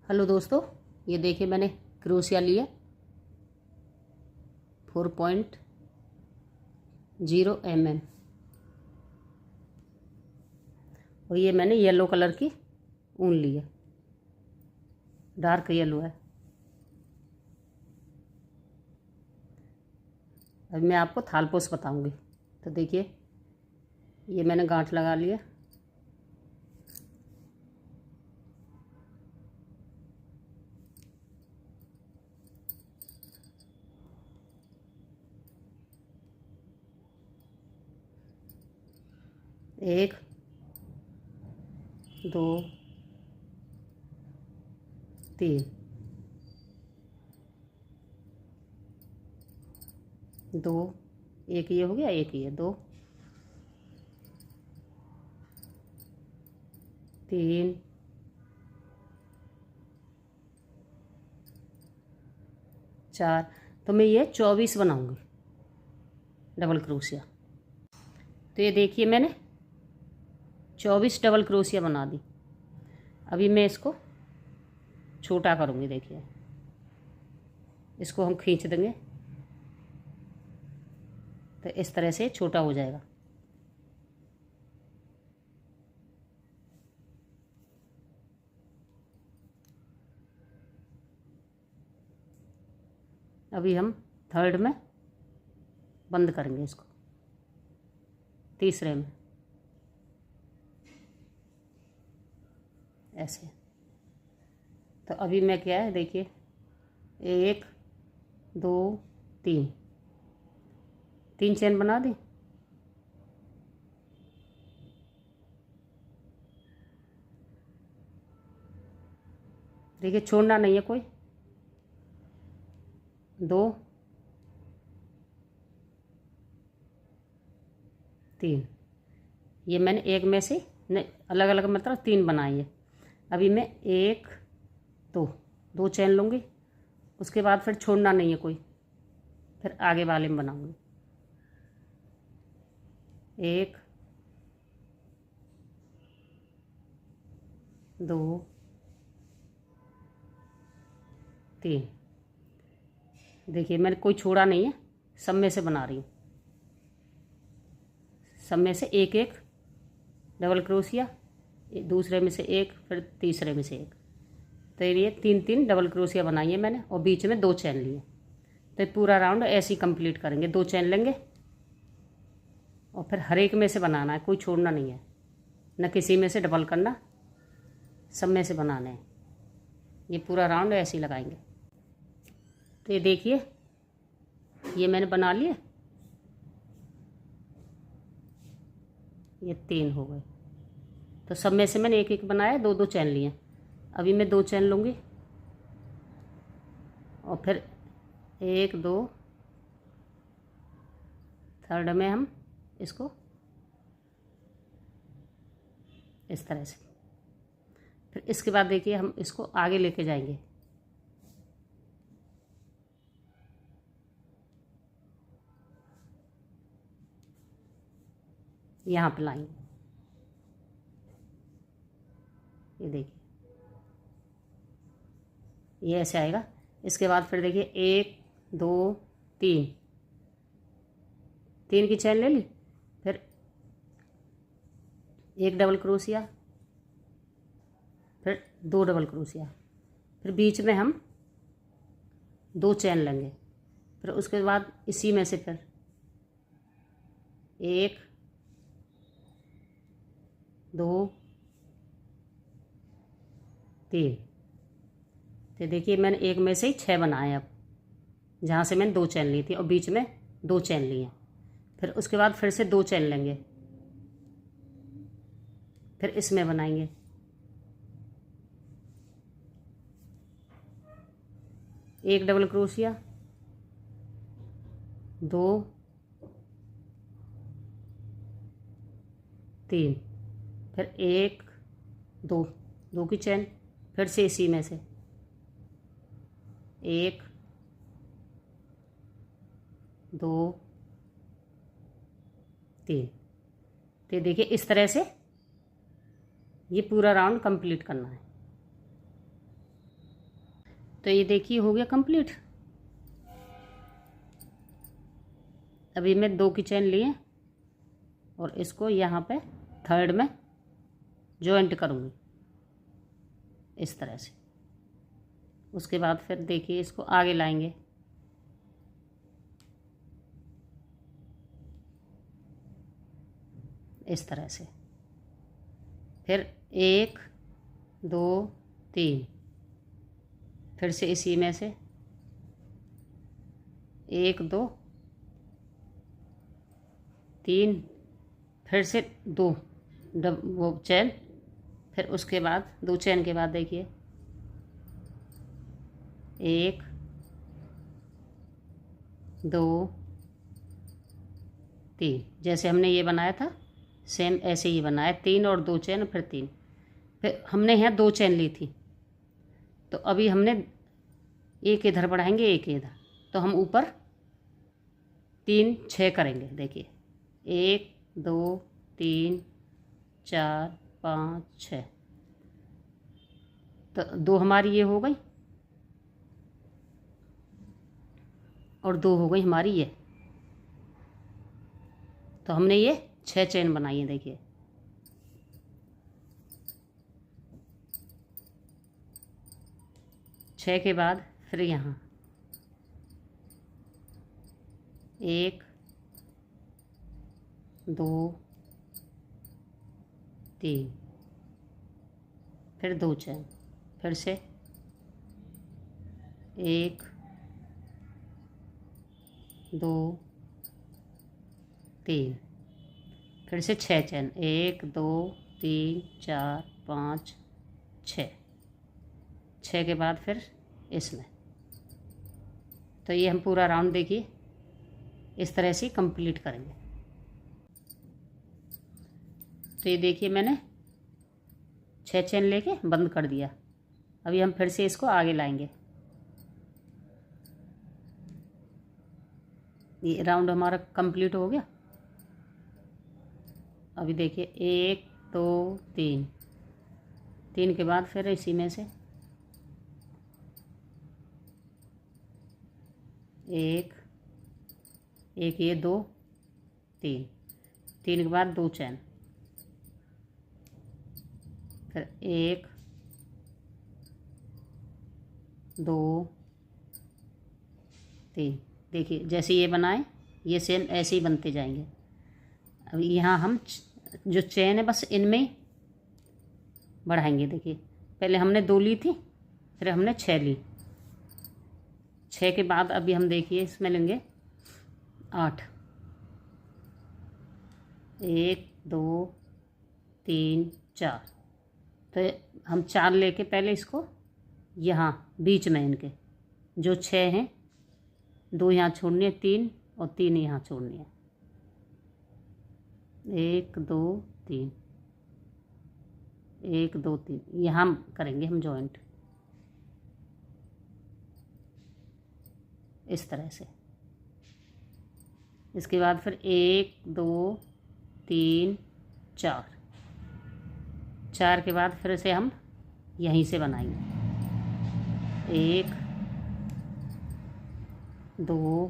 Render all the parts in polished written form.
Hello दोस्तों, ये देखिए मैंने क्रोशिया लिया 4.0 mm और ये मैंने येलो कलर की ऊन ली है, डार्क येलो है। अब मैं आपको थालपोस बताऊंगी। तो देखिए ये मैंने गांठ लगा लिया। एक, दो, तीन, दो, एक ये हो गया, एक ये, दो, तीन, चार। तो मैं ये 24 बनाऊंगी डबल क्रोशिया। तो ये देखिए मैंने 24 डबल क्रोशिया बना दी। अभी मैं इसको छोटा करूँगी। देखिए इसको हम खींच देंगे तो इस तरह से छोटा हो जाएगा। अभी हम थर्ड में बंद करेंगे इसको, तीसरे में ऐसे। तो अभी मैं क्या है देखिए, एक, दो, तीन, तीन चेन बना दी। देखिए छोड़ना नहीं है कोई। दो, तीन, ये मैंने एक में से अलग अलग मतलब तीन बनाई है। अभी मैं एक, दो, दो चेन लूँगी। उसके बाद फिर छोड़ना नहीं है कोई, फिर आगे वाले में बनाऊँगी। एक, दो, तीन। देखिए मैंने कोई छोड़ा नहीं है, सब में से बना रही हूँ। सब में से एक एक डबल क्रोशिया, दूसरे में से एक, फिर तीसरे में से एक। तो ये तीन तीन डबल क्रोशिया बनाई है मैंने और बीच में दो चैन लिए। तो पूरा राउंड ऐसे ही कंप्लीट करेंगे। दो चैन लेंगे और फिर हर एक में से बनाना है, कोई छोड़ना नहीं है, न किसी में से डबल करना, सब में से बनाने हैं। ये पूरा राउंड ऐसे ही लगाएंगे। तो ये देखिए ये मैंने बना लिए, ये तीन हो गए। तो सब में से मैंने एक एक बनाया, दो दो चैन लिए। अभी मैं दो चैन लूँगी और फिर एक, दो, थर्ड में हम इसको इस तरह से। फिर इसके बाद देखिए हम इसको आगे लेके जाएंगे। यहाँ पे लाएंगे, ये देखिए ये ऐसे आएगा। इसके बाद फिर देखिए एक, दो, तीन, तीन की चैन ले ली, फिर एक डबल क्रोशिया, फिर दो डबल क्रोशिया, फिर बीच में हम दो चैन लेंगे। फिर उसके बाद इसी में से फिर एक, दो, तीन। तो देखिए मैंने एक में से ही 6 बनाए। अब जहाँ से मैंने दो चैन ली थी और बीच में दो चैन लिए। फिर उसके बाद फिर से दो चैन लेंगे, फिर इसमें बनाएंगे। एक डबल क्रोशिया, दो, तीन, फिर एक, दो, दो की चैन, फिर से इसी में से एक, दो, तीन। तो देखिए इस तरह से ये पूरा राउंड कंप्लीट करना है। तो ये देखिए हो गया कंप्लीट। अभी मैं 2 की चेन लिए और इसको यहाँ पे थर्ड में जॉइंट करूँगी इस तरह से। उसके बाद फिर देखिए इसको आगे लाएंगे, इस तरह से। फिर 1 2 3, फिर से इसी में से 1 2 3, फिर से 2 वो चेन, फिर उसके बाद 2 चेन के बाद देखिए 1 2 3, जैसे हमने ये बनाया था सेम ऐसे ही बनाया। 3 और 2 चेन, फिर 3, फिर हमने यहाँ 2 चेन ली थी, तो अभी हमने एक इधर बढ़ाएंगे एक इधर, तो हम ऊपर 3 6 करेंगे। देखिए 1 2 3 4 5 6, तो 2 हमारी ये हो गई और 2 हो गई हमारी ये। तो हमने ये 6 चेन बनाई है। देखिए 6 के बाद फिर यहाँ 1 2 3, फिर 2 चेन, फिर से 1 2 3, फिर से 6 चेन, 1 2 3 4 5 6, 6 के बाद फिर इसमें। तो ये हम पूरा राउंड देखिए इस तरह से कंप्लीट करेंगे। तो ये देखिए मैंने 6 चेन लेके बंद कर दिया। अभी हम फिर से इसको आगे लाएंगे। ये राउंड हमारा कंप्लीट हो गया। अभी देखिए 1 2 3, 3 के बाद फिर इसी में से 1 1, ये 2 3, 3 के बाद 2 चेन, फिर 1 2 3। देखिए जैसे ये बनाए ये सेम ऐसे ही बनते जाएंगे। अब यहाँ हम जो चेन है बस इनमें बढ़ाएंगे। देखिए पहले हमने 2 ली थी, फिर हमने 6 ली। 6 के बाद अभी हम देखिए इसमें लेंगे 8, 1 2 3 4। तो हम 4 लेके पहले इसको यहाँ बीच में इनके जो 6 हैं, 2 यहाँ छोड़नी है, 3 और 3 यहाँ छोड़नी है। 1 2 3, 1 2 3, यहाँ करेंगे हम जॉइंट इस तरह से। इसके बाद फिर 1 2 3 4, 4 के बाद फिर से हम यहीं से बनाएंगे। 1 2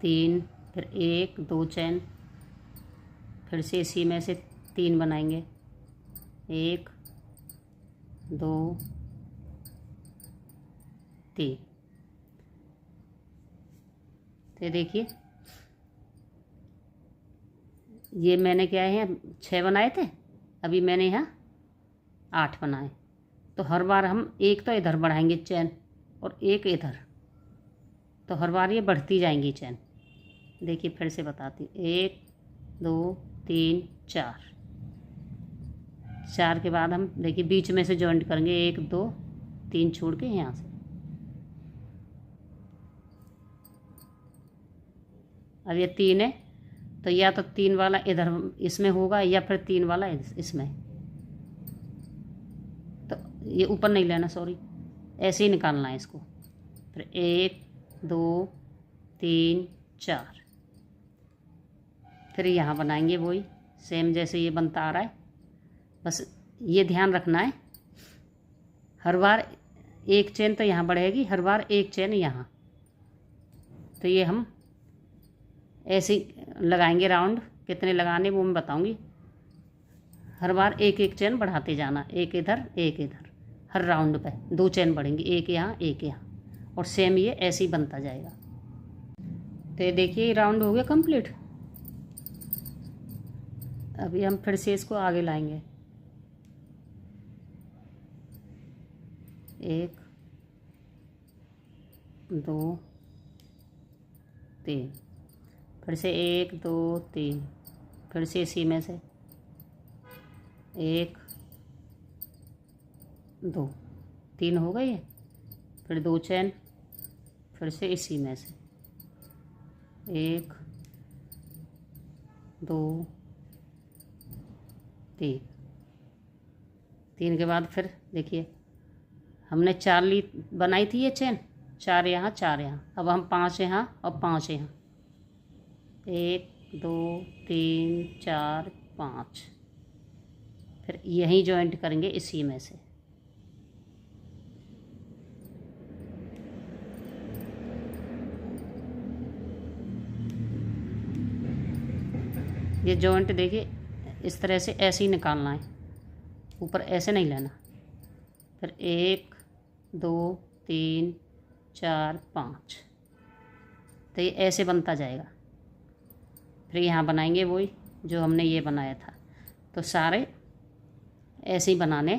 3, फिर 1 2 चेन, फिर से इसी में से 3 बनाएंगे। 1 2 3। तो देखिए ये मैंने क्या है 6 बनाए थे, अभी मैंने यहाँ 8 बनाए। तो हर बार हम एक तो इधर बढ़ाएंगे चेन और एक इधर, तो हर बार ये बढ़ती जाएंगी चेन। देखिए फिर से बताती, 1 2 3 4, 4 के बाद हम देखिए बीच में से जॉइंट करेंगे। 1 2 3 छोड़ के यहाँ से। अब ये 3 है, तो या तो 3 वाला इधर इसमें होगा या फिर 3 वाला इसमें। तो ये ऊपर नहीं लेना, सॉरी, ऐसे ही निकालना है इसको। फिर 1 2 3 4, फिर यहाँ बनाएंगे वही सेम जैसे ये बनता आ रहा है। बस ये ध्यान रखना है हर बार एक चेन तो यहाँ बढ़ेगी हर बार, एक चेन यहाँ। तो ये हम ऐसे लगाएंगे राउंड, कितने लगाने वो मैं बताऊंगी। हर बार एक एक चेन बढ़ाते जाना, एक इधर एक इधर, हर राउंड पे 2 चेन बढ़ेंगी, एक यहाँ एक यहाँ, और सेम ये ऐसे ही बनता जाएगा। तो ये देखिए ये राउंड हो गया कंप्लीट। अभी हम फिर से इसको आगे लाएंगे, 1 2 3, फिर से 1 2 3, फिर से इसी में से 1 2 3 हो गई है, फिर 2 चेन, फिर से इसी में से 1 2 3, 3 के बाद फिर देखिए हमने 4 ली बनाई थी ये चेन, 4 यहाँ 4 यहाँ, अब हम 5 यहाँ और 5 यहाँ, 1 2 3 4 5, फिर यहीं जॉइंट करेंगे इसी में से। ये जॉइंट देखिए इस तरह से ऐसे ही निकालना है, ऊपर ऐसे नहीं लेना। फिर 1 2 3 4 5, तो ये ऐसे बनता जाएगा। फिर यहाँ बनाएंगे वही जो हमने ये बनाया था। तो सारे ऐसे ही बनाने,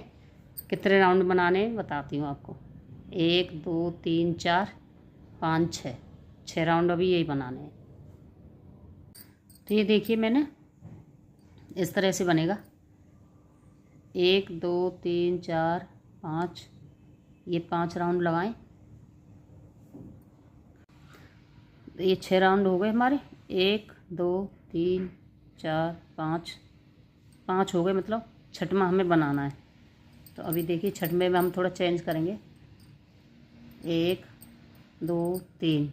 कितने राउंड बनाने बताती हूँ आपको, 1 2 3 4 5 6, 6 राउंड अभी यही बनाने हैं। तो ये देखिए मैंने इस तरह से बनेगा, 1 2 3 4 5, ये 5 राउंड लगाएं, ये 6 राउंड हो गए हमारे, 1 2 3 4 5, 5 हो गए, मतलब छठवां हमें बनाना है। तो अभी देखिए छठवें में हम थोड़ा चेंज करेंगे, 1 2 3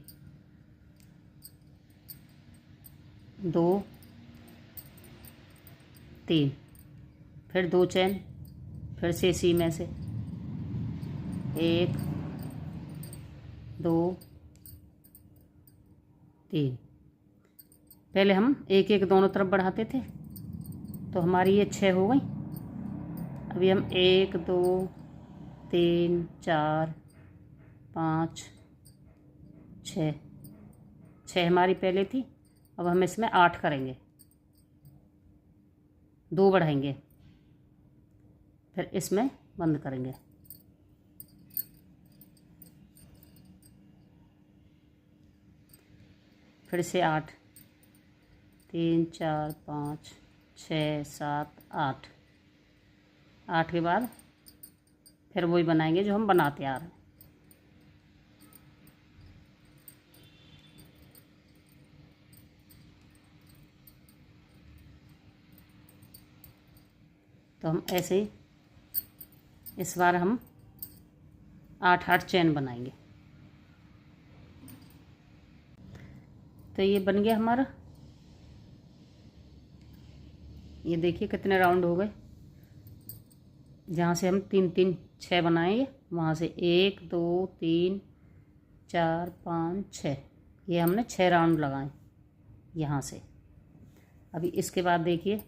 2 3, फिर 2 चेन, फिर से इसी में से 1 2 3। पहले हम एक एक दोनों तरफ बढ़ाते थे, तो हमारी ये 6 हो गई। अभी हम 1 2 3 4 5 6, 6 हमारी पहले थी, अब हम इसमें 8 करेंगे, 2 बढ़ाएंगे, फिर इसमें बंद करेंगे। फिर से 8 3 4 5 6 7 8, 8 के बाद फिर वही बनाएंगे जो हम बनाते आ रहे हैं। तो हम ऐसे ही इस बार हम 8 चेन बनाएंगे। तो ये बन गया हमारा, ये देखिए कितने राउंड हो गए। जहाँ से हम 3 3 6 बनाएंगे, वहाँ से 1 2 3 4 5 6, ये हमने 6 राउंड लगाए यहाँ से। अभी इसके बाद देखिए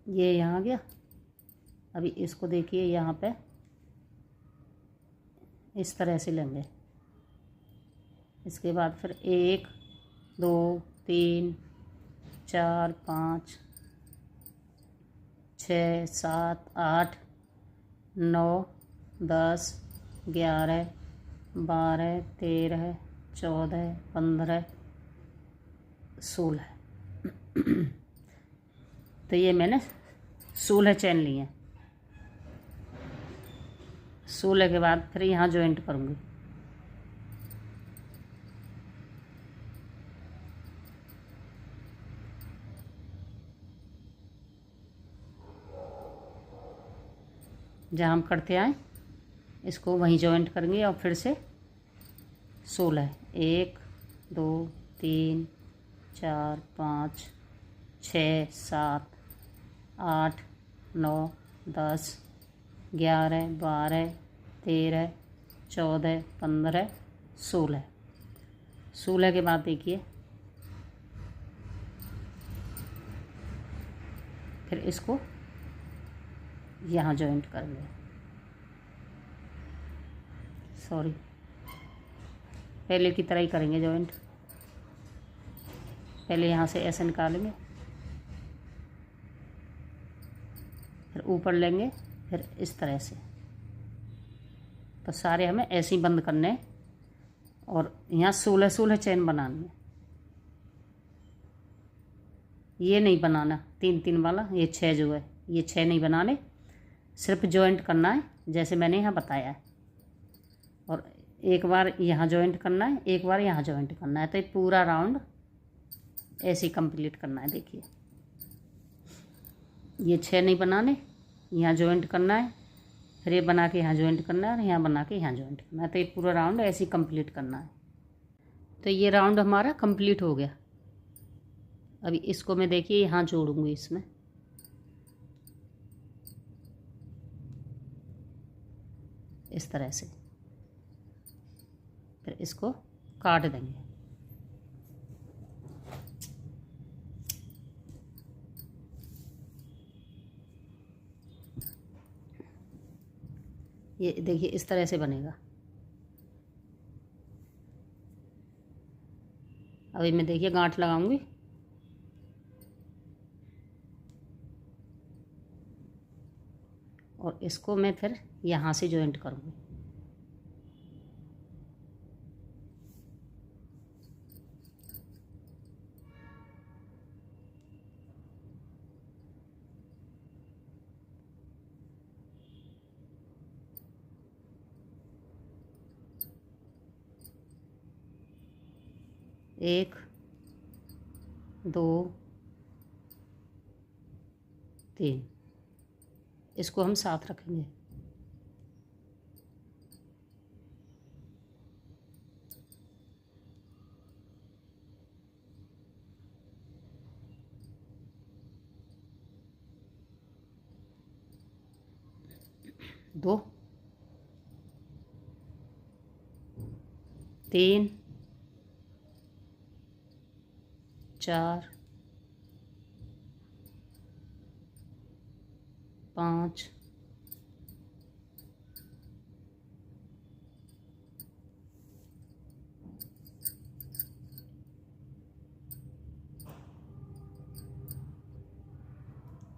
ये यहाँ आ गया। अभी इसको देखिए यहाँ पे इस तरह से लेंगे। इसके बाद फिर 1 2 3 4 5 6 7 8 9 10 11 12 13 14 15 16। तो ये मैंने 16 चेन लिए हैं। 16 के बाद फिर यहाँ जॉइंट करूँगी। जहाँ हम करते आए इसको वहीं जॉइंट करेंगे और फिर से 16, 1 2 3 4 5 6 7 8 9, 10, 11, 12, 13, 14, 15, 16। 16 के बाद देखिए फिर इसको यहाँ जॉइंट कर लें। सॉरी, पहले की तरह ही करेंगे जॉइंट। पहले यहाँ से ऐसे निकालेंगे, फिर ऊपर लेंगे, फिर इस तरह से। तो सारे हमें ऐसे ही बंद करने हैं और यहाँ 16 चेन बनानी है। ये नहीं बनाना 3-3 वाला, ये 6 जो है ये 6 नहीं बनाने, सिर्फ जॉइंट करना है जैसे मैंने यहाँ बताया है। और एक बार यहाँ जॉइंट करना है, एक बार यहाँ जॉइंट करना है। तो ये पूरा राउंड ऐसे ही कंप्लीट करना है। देखिए ये 6 नहीं बनाने, यहाँ जॉइंट करना है, फिर ये बना के यहाँ जॉइंट करना है और यहाँ बना के यहाँ जॉइंट करना है। तो ये पूरा राउंड ऐसे ही कंप्लीट करना है। तो ये राउंड हमारा कंप्लीट हो गया। अभी इसको मैं देखिए यहाँ जोड़ूंगी इसमें। इस तरह से फिर इसको काट देंगे। ये देखिए इस तरह से बनेगा। अभी मैं देखिए गांठ लगाऊंगी। और इसको मैं फिर यहाँ से जॉइंट करूँगी। एक, 2, 3, इसको हम साथ रखेंगे। दो, 3, 4, 5,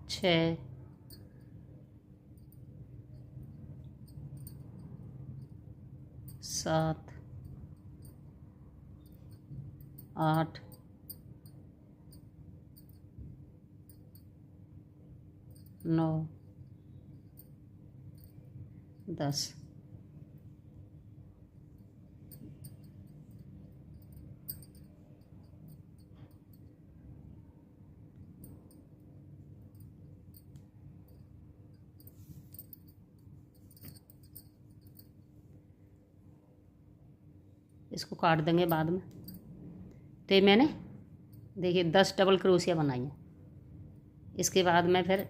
6, 7, 8, 9, 10। इसको काट देंगे बाद में। तो मैंने देखिए 10 डबल क्रोशिया बनाई है। इसके बाद मैं फिर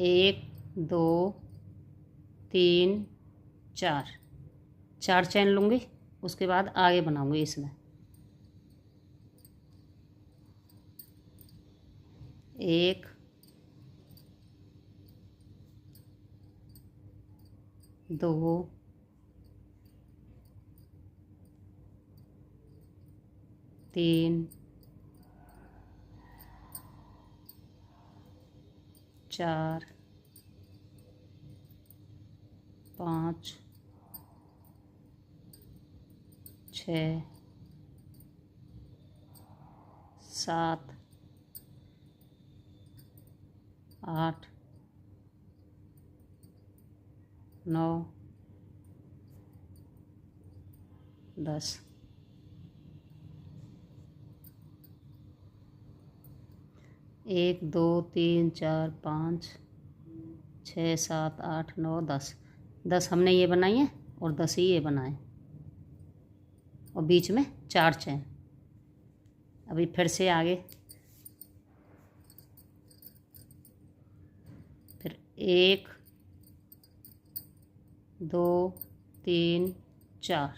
1, 2, 3, 4 चैन लूँगी। उसके बाद आगे बनाऊँगी इसमें 1, 2, 3, 4, 5, 6, 7, 8, 9, 10। एक, 2, 3, 4, 5, 6, 7, 8, 9, 10। 10 हमने ये बनाई है और 10 ही ये बनाए और बीच में 4 चैन। अभी फिर से आगे फिर 1 2 3 4,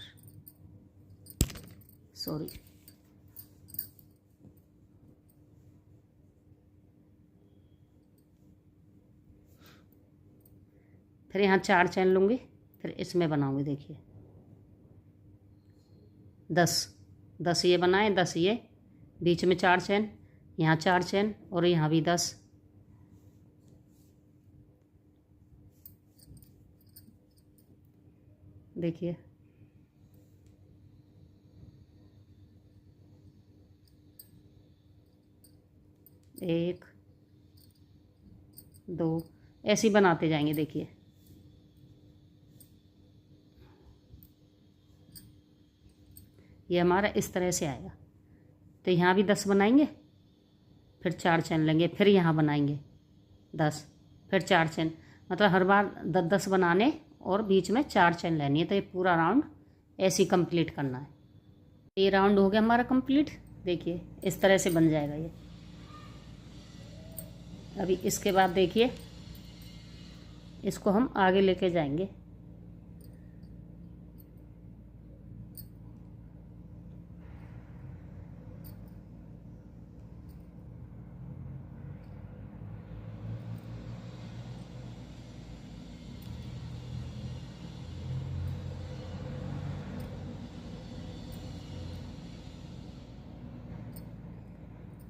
सॉरी, फिर यहाँ 4 चैन लूँगी, फिर इसमें बनाऊँगी। देखिए 10 ये बनाए, 10 ये, बीच में 4 चैन, यहाँ 4 चैन और यहाँ भी 10। देखिए 1 2, ऐसे ही बनाते जाएंगे। देखिए ये हमारा इस तरह से आएगा। तो यहाँ भी 10 बनाएंगे, फिर 4 चैन लेंगे, फिर यहाँ बनाएंगे 10, फिर 4 चैन, मतलब हर बार 10 बनाने और बीच में 4 चैन लेनी है। तो ये पूरा राउंड ऐसे ही कंप्लीट करना है। ये राउंड हो गया हमारा कंप्लीट। देखिए इस तरह से बन जाएगा ये। अभी इसके बाद देखिए इसको हम आगे लेके जाएंगे।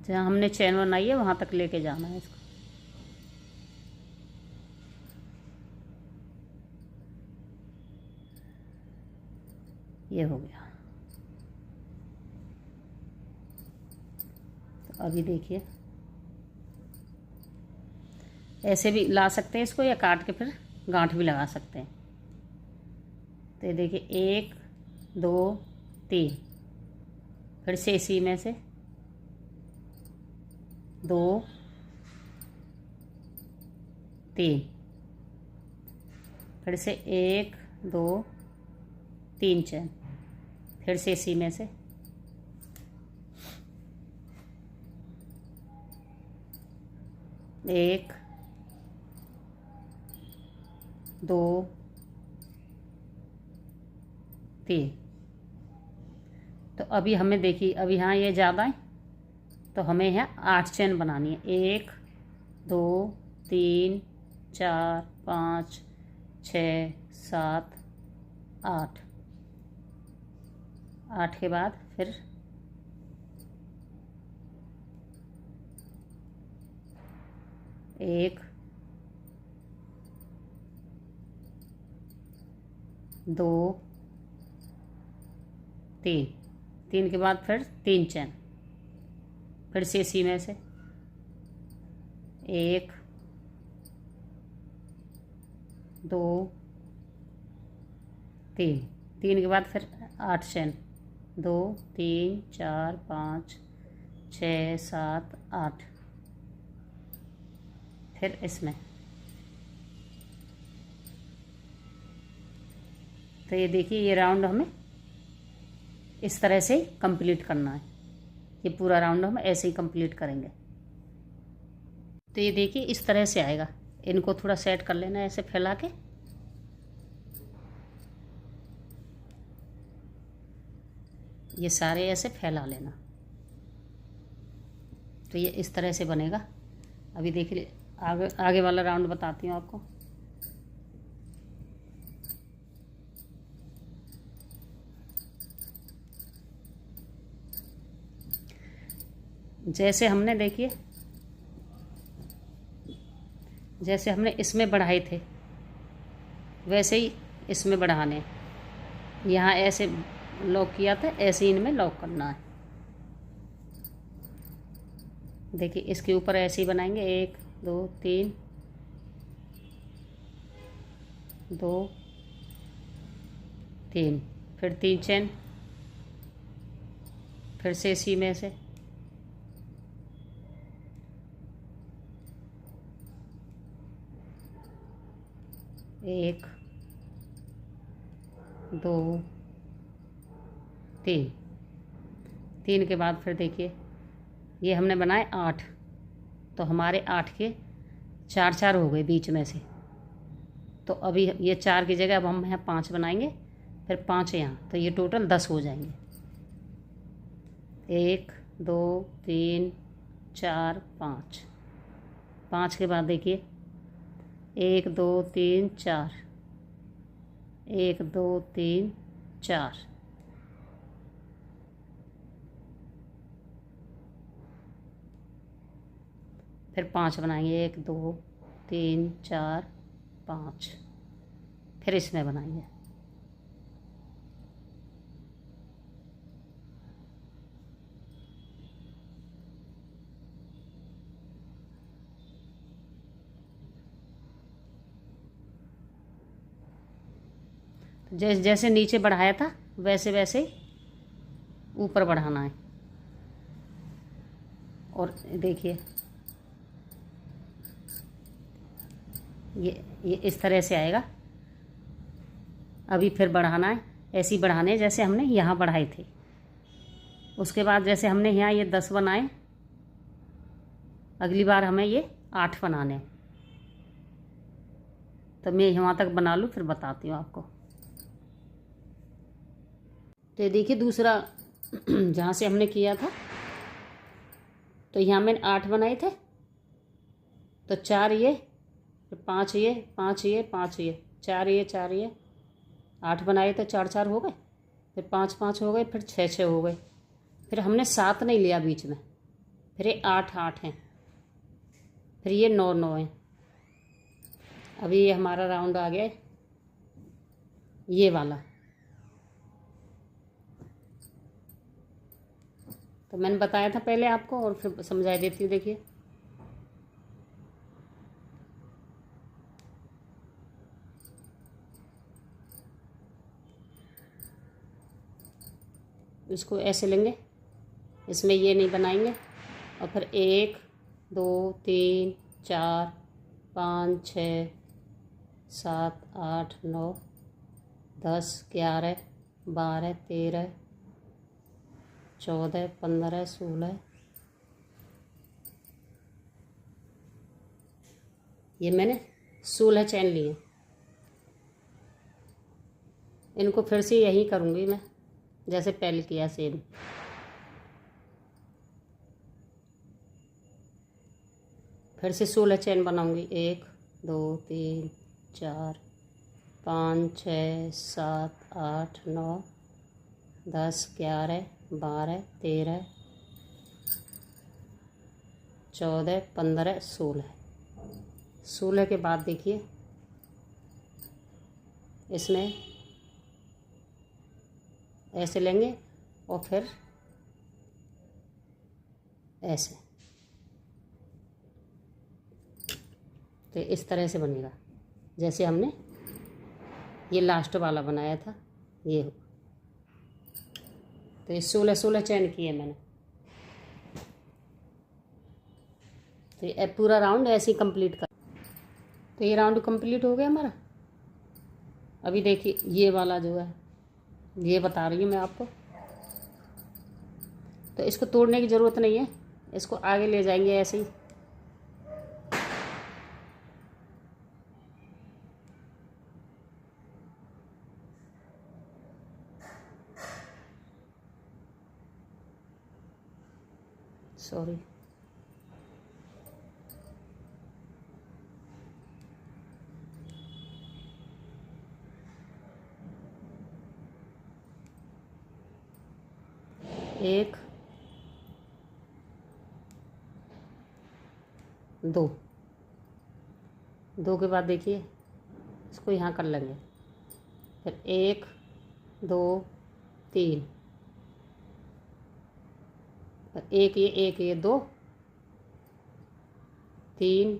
जहाँ हमने चैन बनाई है वहाँ तक लेके जाना है इसको। ये हो गया। तो अभी देखिए ऐसे भी ला सकते हैं इसको, या काट के फिर गांठ भी लगा सकते हैं। तो ये देखिए 1 2 3, फिर से इसी में से 2 3, फिर से 1 2 3 चैन, फिर से इसी में से 1 2 3। तो अभी हमें देखिए, अभी यहाँ ये ज़्यादा है तो हमें यहाँ 8 चैन बनानी है। 1 2 3 4 5 6 7 8। 8 के बाद फिर 1 2 3, 3 के बाद फिर 3 चैन, फिर से इसी में से 1 2 3, 3 के बाद फिर 8 चैन, 2 3 4 5 6 7 8, फिर इसमें। तो ये देखिए ये राउंड हमें इस तरह से कंप्लीट करना है। ये पूरा राउंड हम ऐसे ही कंप्लीट करेंगे। तो ये देखिए इस तरह से आएगा। इनको थोड़ा सेट कर लेना ऐसे फैला के। ये सारे ऐसे फैला लेना। तो ये इस तरह से बनेगा। अभी देखिए आगे वाला राउंड बताती हूँ आपको। जैसे हमने देखिए जैसे हमने इसमें बढ़ाए थे वैसे ही इसमें बढ़ाने। यहाँ ऐसे लॉक किया था, ऐसे ही इनमें लॉक करना है। देखिए इसके ऊपर ऐसे ही बनाएंगे। 1 2 3 2 3, फिर 3 चैन, फिर से इसी में से 1 2 3, 3 के बाद फिर देखिए ये हमने बनाए 8। तो हमारे 8 के चार चार हो गए बीच में से। तो अभी ये 4 की जगह अब हम यहाँ 5 बनाएंगे, फिर 5 यहाँ, तो ये टोटल 10 हो जाएंगे। 1 2 3 4 5। 5 के बाद देखिए 1 2 3 4, 1 2 3 4, फिर 5 बनाएंगे, 1 2 3 4 5, फिर इसमें बनाएंगे। तो जैसे जैसे नीचे बढ़ाया था वैसे वैसे ऊपर बढ़ाना है। और देखिए ये इस तरह से आएगा। अभी फिर बढ़ाना है, ऐसे ही बढ़ाने हैं जैसे हमने यहाँ बढ़ाए थे। उसके बाद जैसे हमने यहाँ ये 10 बनाए, अगली बार हमें ये 8 बनाने हैं। तो मैं यहाँ तक बना लूँ फिर बताती हूँ आपको। तो ये देखिए दूसरा जहाँ से हमने किया था, तो यहाँ मैंने 8 बनाए थे, तो 4 ये, फिर 5 ये, 5 ये, 5 ये, 4 ये, 4 ये, 8 बनाए तो 4 4 हो गए, फिर 5 5 हो गए, फिर 6 6 हो गए, फिर हमने 7 नहीं लिया बीच में, फिर ये 8 8 हैं, फिर ये 9 9 हैं। अभी ये हमारा राउंड आ गया ये वाला। तो मैंने बताया था पहले आपको और फिर समझा देती हूँ। देखिए इसको ऐसे लेंगे, इसमें ये नहीं बनाएंगे, और फिर 1 2 3 4 5 6 7 8 9 10 11 12 13 14 15 16, ये मैंने 16 चैन लिए। इनको फिर से यही करूँगी मैं जैसे पहले किया सेम। फिर से 16 चैन बनाऊंगी। 1 2 3 4 5 6 7 8 9 10 11 12 13 14 15 16। 16 के बाद देखिए इसमें ऐसे लेंगे और फिर ऐसे, तो इस तरह से बनेगा जैसे हमने ये लास्ट वाला बनाया था। ये तो ये 16 16 चैन किए मैंने। तो ये पूरा राउंड ऐसे ही कंप्लीट कर। तो ये राउंड कंप्लीट हो गया हमारा। अभी देखिए ये वाला जो है, ये बता रही हूँ मैं आपको। तो इसको तोड़ने की ज़रूरत नहीं है, इसको आगे ले जाएंगे ऐसे ही। सॉरी, एक दो, दो के बाद देखिए इसको यहाँ कर लेंगे, फिर 1 2 3, एक ये 2 3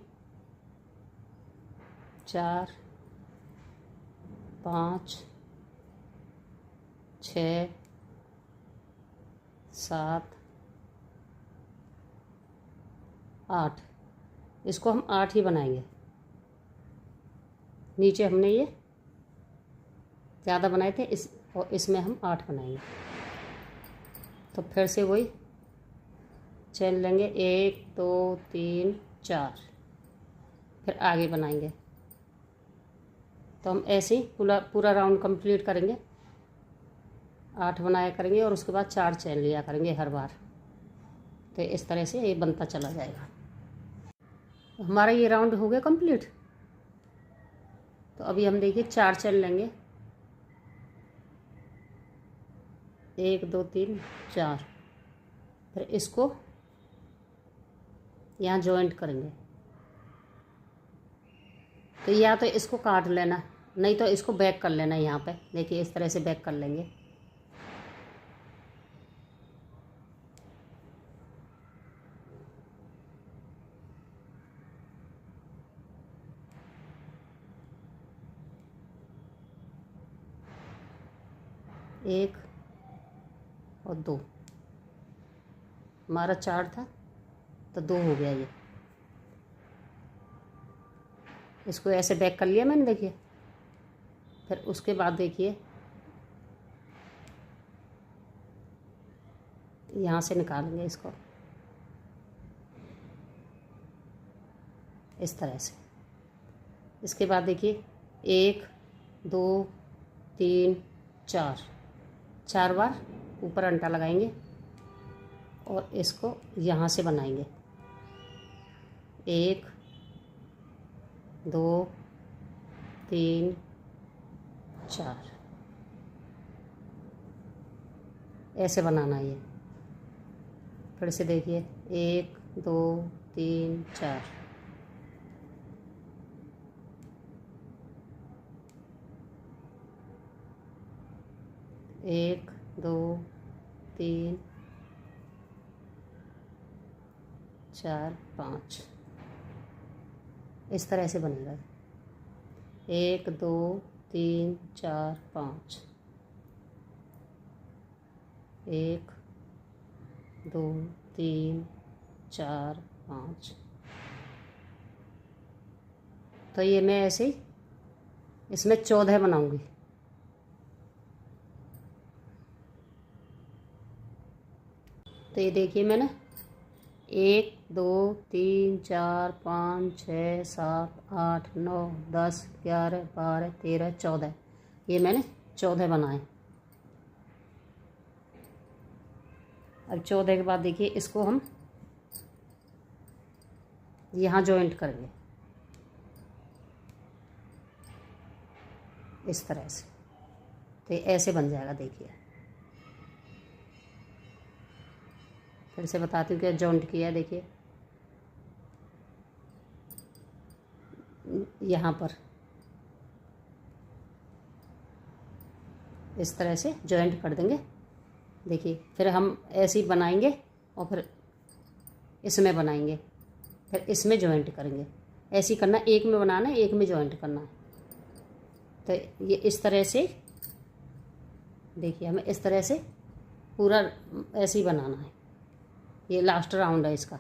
4 5 6 7 8। इसको हम 8 ही बनाएंगे। नीचे हमने ये ज़्यादा बनाए थे इस, और इसमें हम 8 बनाएंगे। तो फिर से वही चैन लेंगे, 1 2 3 4, फिर आगे बनाएंगे। तो हम ऐसे ही पूरा पूरा राउंड कंप्लीट करेंगे, 8 बनाया करेंगे और उसके बाद 4 चैन लिया करेंगे हर बार। तो इस तरह से ये बनता चला जाएगा। हमारा ये राउंड हो गया कंप्लीट। तो अभी हम देखिए 4 चैन लेंगे, 1 2 3 4। फिर इसको यहाँ जॉइंट करेंगे। तो या तो इसको काट लेना, नहीं तो इसको बैक कर लेना। यहाँ पे देखिए इस तरह से बैक कर लेंगे। एक और 2, हमारा 4 था तो 2 हो गया ये। इसको ऐसे बैक कर लिया मैंने, देखिए। फिर उसके बाद देखिए यहाँ से निकालेंगे इसको इस तरह से। इसके बाद देखिए 1 2 3 4, 4 बार ऊपर अंटा लगाएंगे और इसको यहाँ से बनाएंगे। 1 2 3 4 ऐसे बनाना है ये। फिर से देखिए 1 2 3 4। एक 2 3 4 5 इस तरह से बनेगा। 1 2 3 4 5, 1 2 3 4 5। तो ये मैं ऐसे ही इसमें 14 बनाऊंगी। तो ये देखिए मैंने 1 2 3 4 5 6 7 8 9 10 11 12 13 14, ये मैंने 14 बनाए। अब 14 के बाद देखिए इसको हम यहाँ जॉइंट करेंगे इस तरह से। तो ये ऐसे बन जाएगा। देखिए फिर से बताती हूँ क्या जॉइंट किया है। देखिए यहाँ पर इस तरह से जॉइंट कर देंगे। देखिए फिर हम ऐसे ही बनाएंगे और फिर इसमें बनाएंगे, फिर इसमें जॉइंट करेंगे। ऐसे ही करना, एक में बनाना है, एक में जॉइंट करना है। तो ये इस तरह से देखिए हमें इस तरह से पूरा ऐसे ही बनाना है। ये लास्ट राउंड है इसका।